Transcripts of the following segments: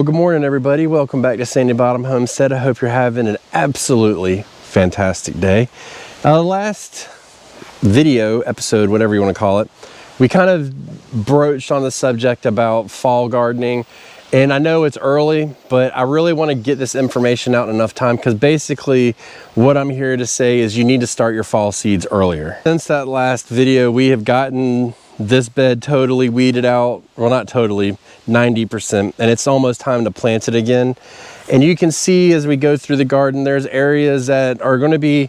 Well, good morning, everybody. Welcome back to Sandy Bottom Homestead. I hope you're having an absolutely fantastic day. Last video, episode, whatever you want to call it, we kind of broached on the subject about fall gardening. And I know it's early, but I really want to get this information out in enough time because basically what I'm here to say is you need to start your fall seeds earlier. Since that last video, we have gotten this bed totally weeded out. Well, not totally, 90%, and it's almost time to plant it again. And you can see as we go through the garden, there's areas that are going to be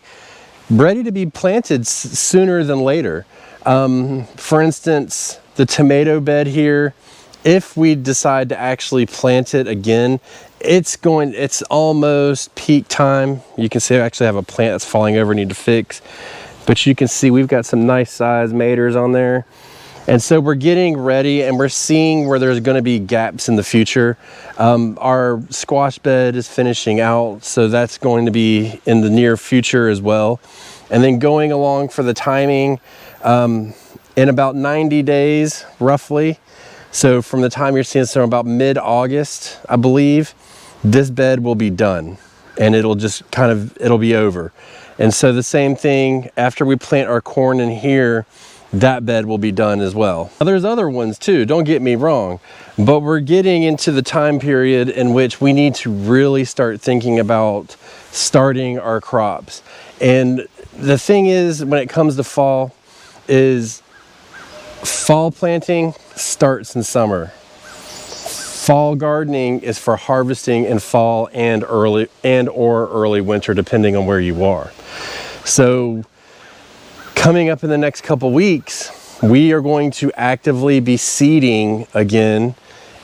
ready to be planted sooner than later. For instance, the tomato bed here, if we decide to actually plant it again, it's almost peak time. You can see I actually have a plant that's falling over, need to fix, but you can see we've got some nice size maters on there. And so we're getting ready and we're seeing where there's going to be gaps in the future. Our squash bed is finishing out, so that's going to be in the near future as well. And then going along for the timing, in about 90 days, roughly. So from the time you're seeing, so about mid-August, I believe, this bed will be done and it'll just it'll be over. And so the same thing after we plant our corn in here, that bed will be done as well. Now, there's other ones too, don't get me wrong, but we're getting into the time period in which we need to really start thinking about starting our crops. And the thing is, when it comes to fall, is fall planting starts in summer. Fall gardening is for harvesting in fall and or early winter, depending on where you are. So coming up in the next couple weeks, we are going to actively be seeding again,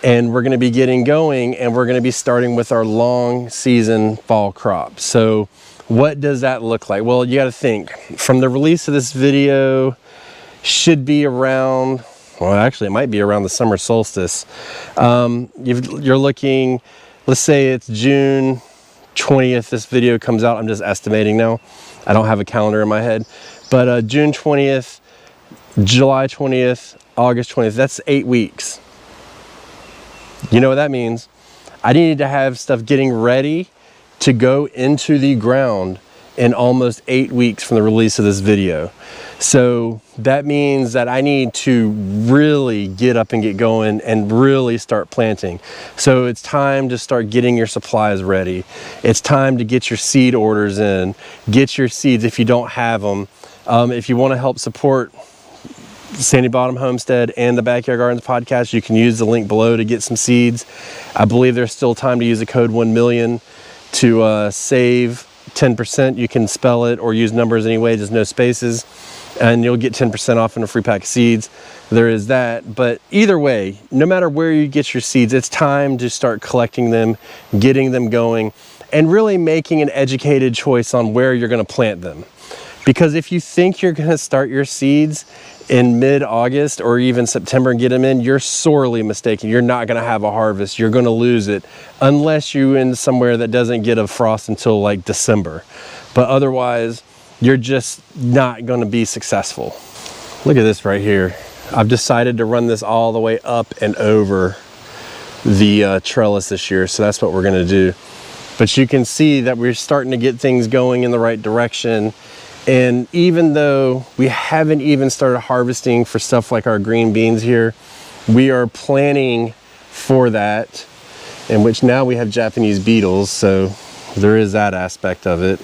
and we're going to be getting going, and we're going to be starting with our long season fall crop. So what does that look like? Well, you got to think from the release of this video should be around, well, actually it might be around the summer solstice. You're looking, let's say it's June 20th this video comes out. I'm just estimating now. I don't have a calendar in my head. But June 20th, July 20th, August 20th, that's 8 weeks. You know what that means? I need to have stuff getting ready to go into the ground in almost 8 weeks from the release of this video. So that means that I need to really get up and get going and really start planting. So it's time to start getting your supplies ready. It's time to get your seed orders in, get your seeds if you don't have them. If you want to help support Sandy Bottom Homestead and the Backyard Gardens podcast, you can use the link below to get some seeds. I believe there's still time to use the code 1,000,000 to save 10%. You can spell it or use numbers anyway, just no spaces, and you'll get 10% off in a free pack of seeds. There is that. But either way, no matter where you get your seeds, it's time to start collecting them, getting them going, and really making an educated choice on where you're going to plant them. Because if you think you're going to start your seeds in mid-August or even September and get them in, you're sorely mistaken. You're not going to have a harvest. You're going to lose it unless you're in somewhere that doesn't get a frost until like December. But otherwise, you're just not going to be successful. Look at this right here. I've decided to run this all the way up and over the trellis this year. So that's what we're going to do. But you can see that we're starting to get things going in the right direction. And even though we haven't even started harvesting for stuff like our green beans here, we are planning for that, in which now we have Japanese beetles, so there is that aspect of it.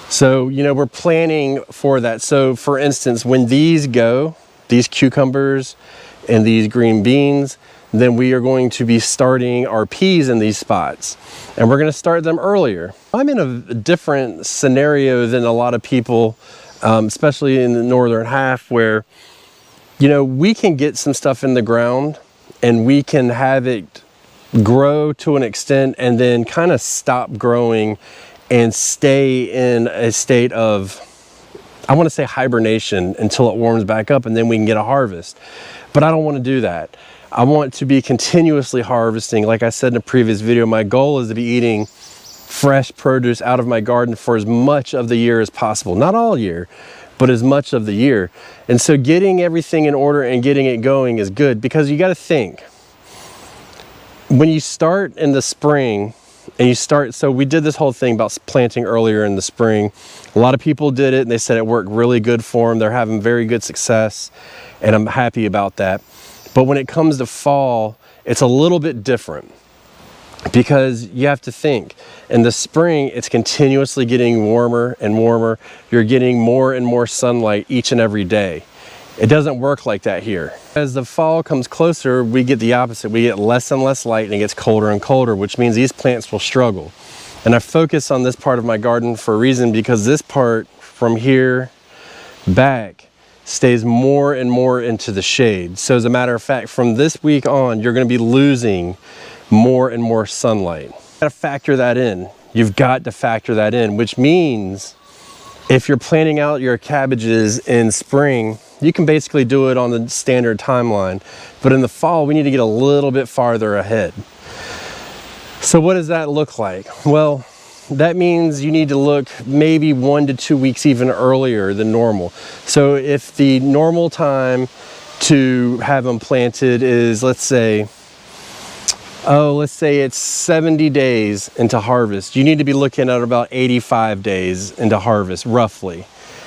So, you know, we're planning for that. So for instance, when these go, these cucumbers and these green beans, then we are going to be starting our peas in these spots. And we're going to start them earlier. I'm in a different scenario than a lot of people, especially in the northern half, where, you know, we can get some stuff in the ground and we can have it grow to an extent and then kind of stop growing and stay in a state of, I want to say hibernation until it warms back up, and then we can get a harvest. But I don't want to do that. I want to be continuously harvesting. Like I said in a previous video, my goal is to be eating fresh produce out of my garden for as much of the year as possible. Not all year, but as much of the year. And so getting everything in order and getting it going is good, because you got to think, when you start in the spring, and you start, so we did this whole thing about planting earlier in the spring. A lot of people did it and they said it worked really good for them. They're having very good success, and I'm happy about that. But when it comes to fall, it's a little bit different, because you have to think, in the spring, it's continuously getting warmer and warmer. You're getting more and more sunlight each and every day. It doesn't work like that here. As the fall comes closer, we get the opposite. We get less and less light, and it gets colder and colder, which means these plants will struggle. And I focus on this part of my garden for a reason, because this part from here back stays more and more into the shade. So as a matter of fact, from this week on, you're going to be losing more and more sunlight. You got to factor that in. You've got to factor that in, which means if you're planting out your cabbages in spring, you can basically do it on the standard timeline. But in the fall, we need to get a little bit farther ahead. So what does that look like? Well, that means you need to look maybe 1 to 2 weeks even earlier than normal. So if the normal time to have them planted is, let's say it's 70 days into harvest, you need to be looking at about 85 days into harvest, roughly.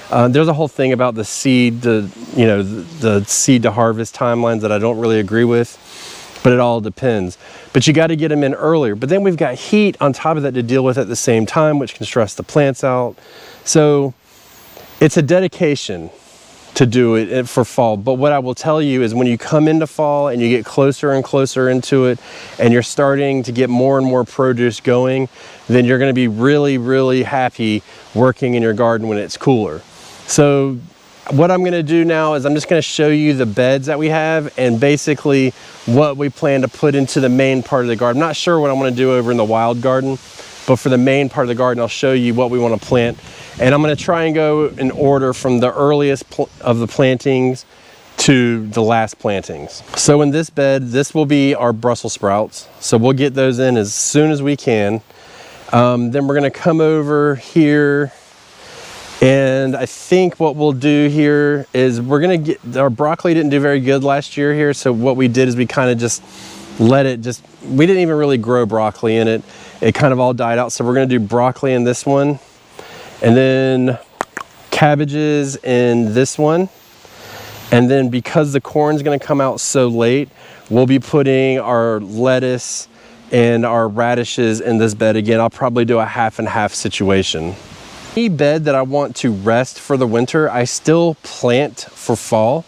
There's a whole thing about the seed, the seed to harvest timelines that I don't really agree with, but it all depends. But you got to get them in earlier. But then we've got heat on top of that to deal with at the same time, which can stress the plants out. So it's a dedication to do it for fall. But what I will tell you is, when you come into fall and you get closer and closer into it, and you're starting to get more and more produce going, then you're going to be really, really happy working in your garden when it's cooler. So what I'm going to do now is I'm just going to show you the beds that we have, and basically what we plan to put into the main part of the garden. I'm not sure what I'm going to do over in the wild garden, but for the main part of the garden, I'll show you what we want to plant. And I'm going to try and go in order from the earliest of the plantings to the last plantings. So in this bed, this will be our Brussels sprouts. So we'll get those in as soon as we can. Then we're going to come over here, and I think what we'll do here is we're going to get, our broccoli didn't do very good last year here. So what we did is we kind of just let it we didn't even really grow broccoli in it. It kind of all died out. So we're going to do broccoli in this one, and then cabbages in this one. And then because the corn's going to come out so late, we'll be putting our lettuce and our radishes in this bed again. I'll probably do a half and half situation. Any bed that I want to rest for the winter, I still plant for fall.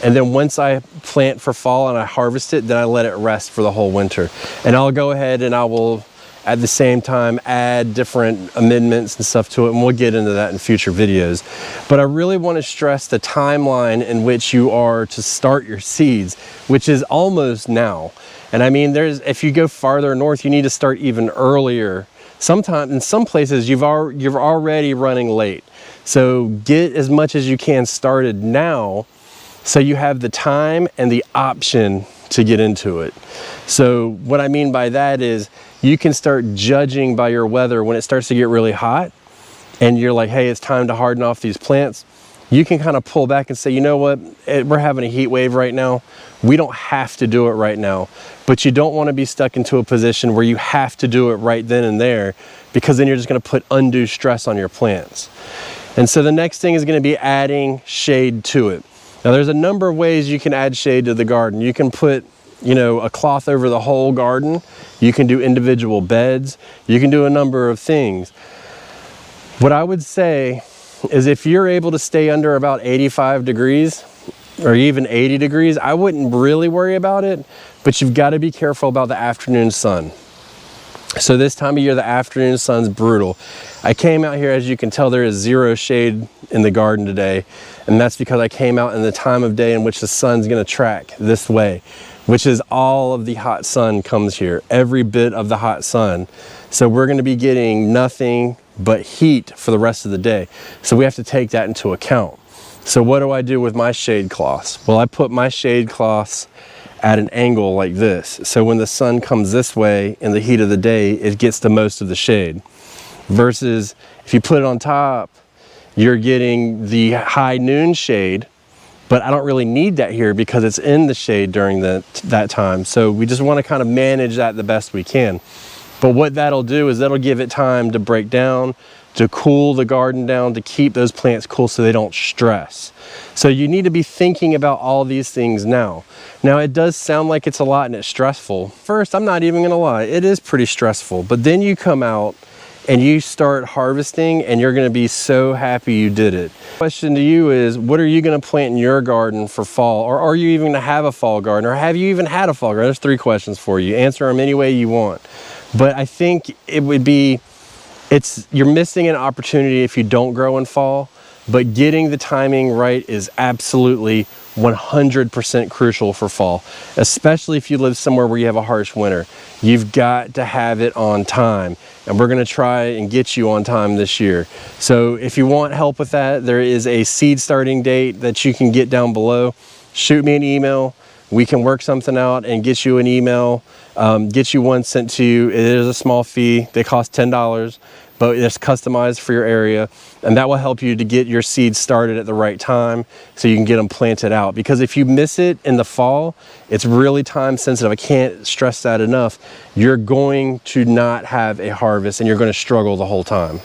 And then once I plant for fall and I harvest it, then I let it rest for the whole winter. And I'll go ahead and I will, at the same time, add different amendments and stuff to it, and we'll get into that in future videos. But I really want to stress the timeline in which you are to start your seeds, which is almost now. And I mean, if you go farther north, you need to start even earlier. Sometimes, in some places, you're already running late. So get as much as you can started now, so you have the time and the option to get into it. So what I mean by that is, you can start judging by your weather when it starts to get really hot and you're like, hey, it's time to harden off these plants. You can kind of pull back and say, you know what, we're having a heat wave right now. We don't have to do it right now. But you don't want to be stuck into a position where you have to do it right then and there, because then you're just going to put undue stress on your plants. And so the next thing is going to be adding shade to it. Now there's a number of ways you can add shade to the garden. You can put, a cloth over the whole garden. You can do individual beds. You can do a number of things. What I would say is, if you're able to stay under about 85 degrees or even 80 degrees, I wouldn't really worry about it, but you've got to be careful about the afternoon sun. So this time of year, the afternoon sun's brutal. I came out here, as you can tell, there is zero shade in the garden today. And that's because I came out in the time of day in which the sun's going to track this way, which is all of the hot sun comes here, every bit of the hot sun. So we're going to be getting nothing but heat for the rest of the day. So we have to take that into account. So what do I do with my shade cloths? Well, I put my shade cloths at an angle like this. So when the sun comes this way in the heat of the day, it gets the most of the shade. Versus if you put it on top, you're getting the high noon shade, but I don't really need that here because it's in the shade during that time. So we just want to kind of manage that the best we can. But what that'll do is that'll give it time to break down, to cool the garden down, to keep those plants cool so they don't stress. So you need to be thinking about all these things now. Now it does sound like it's a lot and it's stressful. First, I'm not even gonna lie, it is pretty stressful, but then you come out and you start harvesting and you're gonna be so happy you did it. Question to you is, what are you gonna plant in your garden for fall? Or are you even gonna have a fall garden? Or have you even had a fall garden? There's 3 questions for you. Answer them any way you want. But I think it would be, you're missing an opportunity if you don't grow in fall, but getting the timing right is absolutely 100% crucial for fall, especially if you live somewhere where you have a harsh winter. You've got to have it on time, and we're gonna try and get you on time this year. So if you want help with that, there is a seed starting date that you can get down below. Shoot me an email. We can work something out and get you an email, get you one sent to you. It is a small fee. They cost $10, but it's customized for your area, and that will help you to get your seeds started at the right time so you can get them planted out. Because if you miss it in the fall, it's really time sensitive. I can't stress that enough. You're going to not have a harvest and you're going to struggle the whole time.